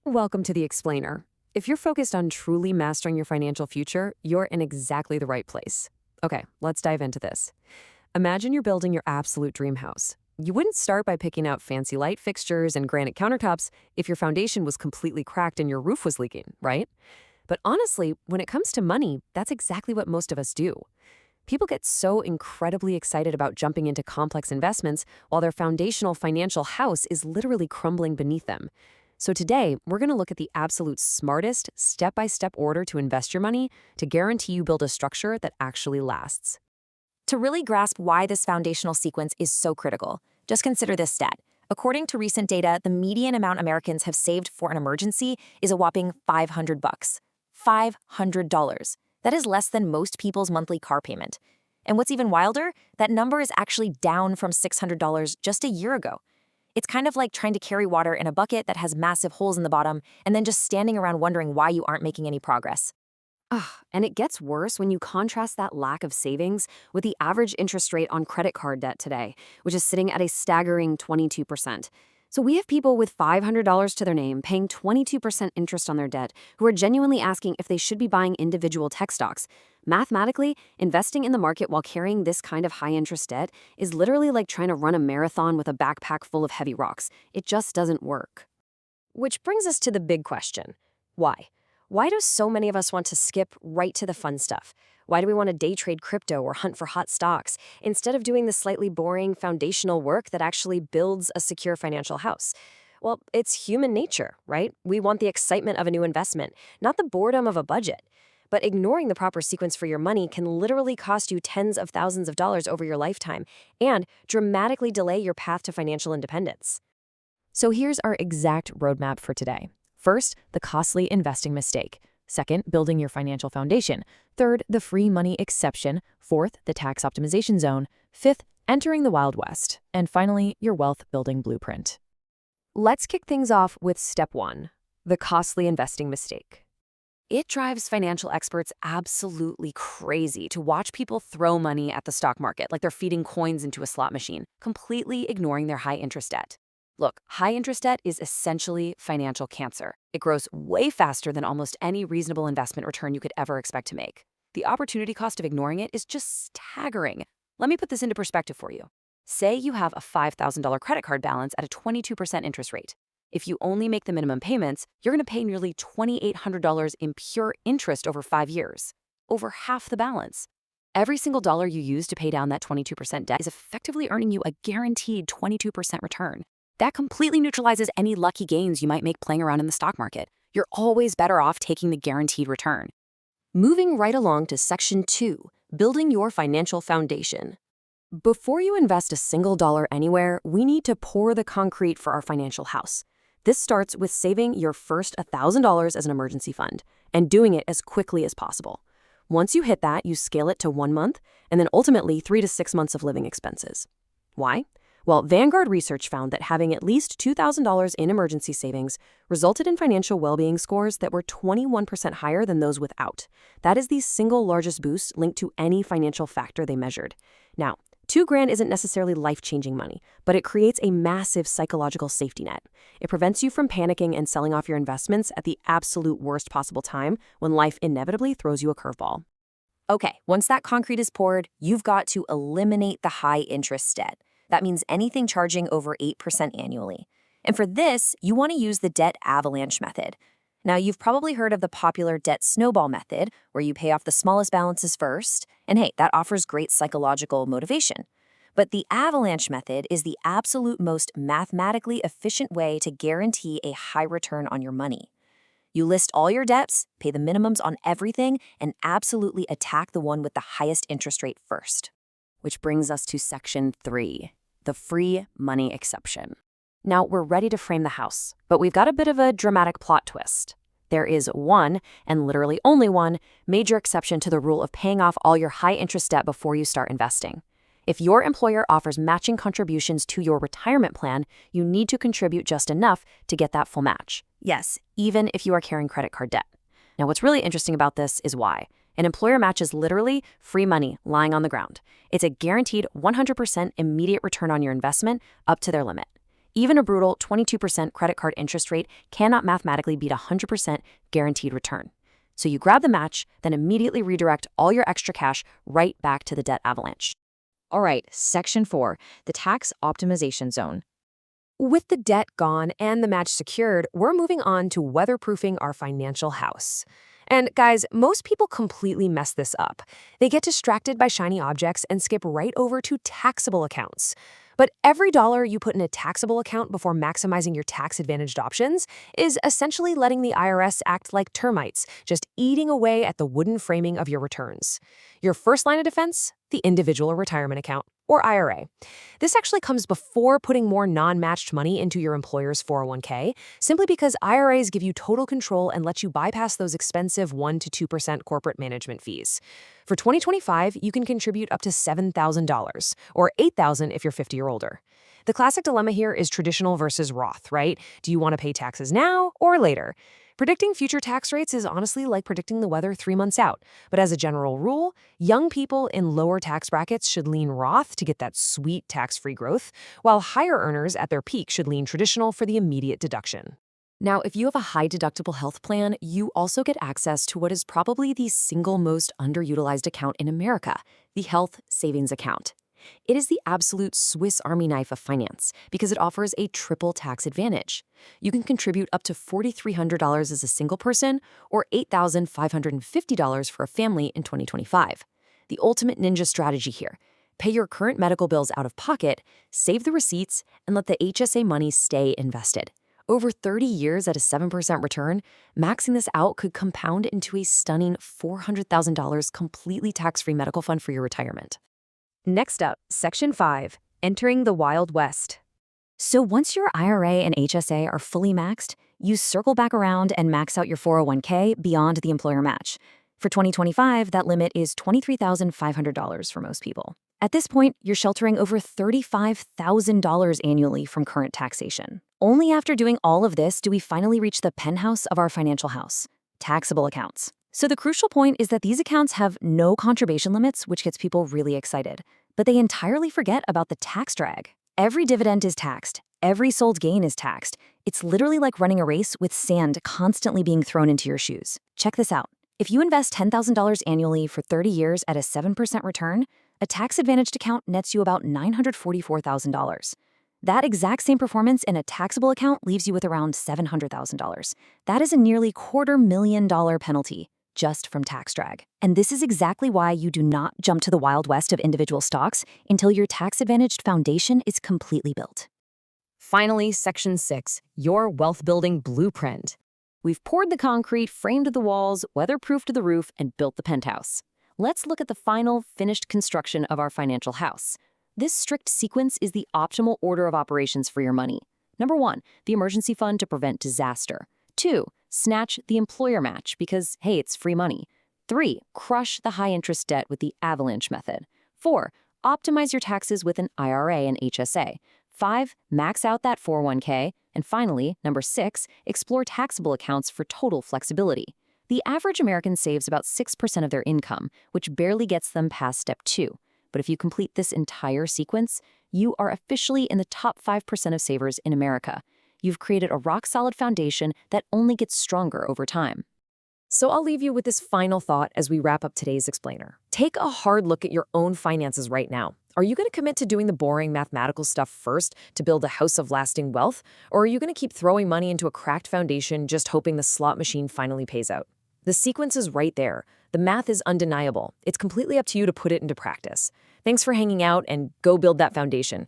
Welcome to The Explainer. If you're focused on truly mastering your financial future, you're in exactly the right place. Okay, let's dive into this. Imagine you're building your absolute dream house. You wouldn't start by picking out fancy light fixtures and granite countertops if your foundation was completely cracked and your roof was leaking, right? But honestly, when it comes to money, that's exactly what most of us do. People get so incredibly excited about jumping into complex investments while their foundational financial house is literally crumbling beneath them. So today, we're going to look at the absolute smartest, step-by-step order to invest your money to guarantee you build a structure that actually lasts. To really grasp why this foundational sequence is so critical, just consider this stat. According to recent data, the median amount Americans have saved for an emergency is a whopping $500. $500. That is less than most people's monthly car payment. And what's even wilder, that number is actually down from $600 just a year ago. It's kind of like trying to carry water in a bucket that has massive holes in the bottom and then just standing around wondering why you aren't making any progress. And it gets worse when you contrast that lack of savings with the average interest rate on credit card debt today, which is sitting at a staggering 22%. So we have people with $500 to their name paying 22% interest on their debt who are genuinely asking if they should be buying individual tech stocks. Mathematically, investing in the market while carrying this kind of high-interest debt is literally like trying to run a marathon with a backpack full of heavy rocks. It just doesn't work. Which brings us to the big question. Why? Why do so many of us want to skip right to the fun stuff? Why do we want to day trade crypto or hunt for hot stocks instead of doing the slightly boring foundational work that actually builds a secure financial house? Well, it's human nature, right? We want the excitement of a new investment, not the boredom of a budget. But ignoring the proper sequence for your money can literally cost you tens of thousands of dollars over your lifetime and dramatically delay your path to financial independence. So here's our exact roadmap for today. First, the costly investing mistake. Second, building your financial foundation. Third, the free money exception. Fourth, the tax optimization zone. Fifth, entering the Wild West. And finally, your wealth building blueprint. Let's kick things off with step 1, the costly investing mistake. It drives financial experts absolutely crazy to watch people throw money at the stock market like they're feeding coins into a slot machine, completely ignoring their high interest debt. Look, high interest debt is essentially financial cancer. It grows way faster than almost any reasonable investment return you could ever expect to make. The opportunity cost of ignoring it is just staggering. Let me put this into perspective for you. Say you have a $5,000 credit card balance at a 22% interest rate. If you only make the minimum payments, you're going to pay nearly $2,800 in pure interest over 5 years, over half the balance. Every single dollar you use to pay down that 22% debt is effectively earning you a guaranteed 22% return. That completely neutralizes any lucky gains you might make playing around in the stock market. You're always better off taking the guaranteed return. Moving right along to section 2, building your financial foundation. Before you invest a single dollar anywhere, we need to pour the concrete for our financial house. This starts with saving your first $1,000 as an emergency fund and doing it as quickly as possible. Once you hit that, you scale it to 1 month and then ultimately 3 to 6 months of living expenses. Why? Well, Vanguard research found that having at least $2,000 in emergency savings resulted in financial well-being scores that were 21% higher than those without. That is the single largest boost linked to any financial factor they measured. Now, $2,000 isn't necessarily life-changing money, but it creates a massive psychological safety net. It prevents you from panicking and selling off your investments at the absolute worst possible time when life inevitably throws you a curveball. Okay, once that concrete is poured, you've got to eliminate the high-interest debt. That means anything charging over 8% annually. And for this, you want to use the debt avalanche method. Now, you've probably heard of the popular debt snowball method, where you pay off the smallest balances first, and hey, that offers great psychological motivation. But the avalanche method is the absolute most mathematically efficient way to guarantee a high return on your money. You list all your debts, pay the minimums on everything, and absolutely attack the one with the highest interest rate first. Which brings us to section 3, the free money exception. Now, we're ready to frame the house, but we've got a bit of a dramatic plot twist. There is one, and literally only one, major exception to the rule of paying off all your high-interest debt before you start investing. If your employer offers matching contributions to your retirement plan, you need to contribute just enough to get that full match. Yes, even if you are carrying credit card debt. Now, what's really interesting about this is why. An employer match is literally free money lying on the ground. It's a guaranteed 100% immediate return on your investment up to their limit. Even a brutal 22% credit card interest rate cannot mathematically beat a 100% guaranteed return. So you grab the match, then immediately redirect all your extra cash right back to the debt avalanche. All right, Section 4, the tax optimization zone. With the debt gone and the match secured, we're moving on to weatherproofing our financial house. And guys, most people completely mess this up. They get distracted by shiny objects and skip right over to taxable accounts. But every dollar you put in a taxable account before maximizing your tax-advantaged options is essentially letting the IRS act like termites, just eating away at the wooden framing of your returns. Your first line of defense? The individual retirement account, or IRA. This actually comes before putting more non-matched money into your employer's 401k, simply because IRAs give you total control and let you bypass those expensive 1% to 2% corporate management fees. For 2025, you can contribute up to $7,000, or $8,000 if you're 50 or older. The classic dilemma here is traditional versus Roth, right? Do you want to pay taxes now or later? Predicting future tax rates is honestly like predicting the weather 3 months out. But as a general rule, young people in lower tax brackets should lean Roth to get that sweet tax-free growth, while higher earners at their peak should lean traditional for the immediate deduction. Now, if you have a high-deductible health plan, you also get access to what is probably the single most underutilized account in America, the Health Savings Account. It is the absolute Swiss Army knife of finance because it offers a triple tax advantage. You can contribute up to $4,300 as a single person or $8,550 for a family in 2025. The ultimate ninja strategy here. Pay your current medical bills out of pocket, save the receipts, and let the HSA money stay invested. Over 30 years at a 7% return, maxing this out could compound into a stunning $400,000 completely tax-free medical fund for your retirement. Next up, Section 5, entering the Wild West. So once your IRA and HSA are fully maxed, you circle back around and max out your 401k beyond the employer match. For 2025, that limit is $23,500 for most people. At this point, you're sheltering over $35,000 annually from current taxation. Only after doing all of this do we finally reach the penthouse of our financial house, taxable accounts. So the crucial point is that these accounts have no contribution limits, which gets people really excited. But they entirely forget about the tax drag. Every dividend is taxed. Every sold gain is taxed. It's literally like running a race with sand constantly being thrown into your shoes. Check this out. If you invest $10,000 annually for 30 years at a 7% return, a tax-advantaged account nets you about $944,000. That exact same performance in a taxable account leaves you with around $700,000. That is a nearly $250,000 penalty just from tax drag. And this is exactly why you do not jump to the Wild West of individual stocks until your tax-advantaged foundation is completely built. Finally, Section 6, your wealth-building blueprint. We've poured the concrete, framed the walls, weatherproofed the roof, and built the penthouse. Let's look at the final, finished construction of our financial house. This strict sequence is the optimal order of operations for your money. Number 1, the emergency fund to prevent disaster. 2, snatch the employer match because, hey, it's free money. 3, crush the high-interest debt with the avalanche method. 4, optimize your taxes with an IRA and HSA. 5, max out that 401k. And finally, number 6, explore taxable accounts for total flexibility. The average American saves about 6% of their income, which barely gets them past step 2. But if you complete this entire sequence, you are officially in the top 5% of savers in America. You've created a rock-solid foundation that only gets stronger over time. So I'll leave you with this final thought as we wrap up today's explainer. Take a hard look at your own finances right now. Are you going to commit to doing the boring mathematical stuff first to build a house of lasting wealth? Or are you going to keep throwing money into a cracked foundation just hoping the slot machine finally pays out? The sequence is right there. The math is undeniable. It's completely up to you to put it into practice. Thanks for hanging out and go build that foundation.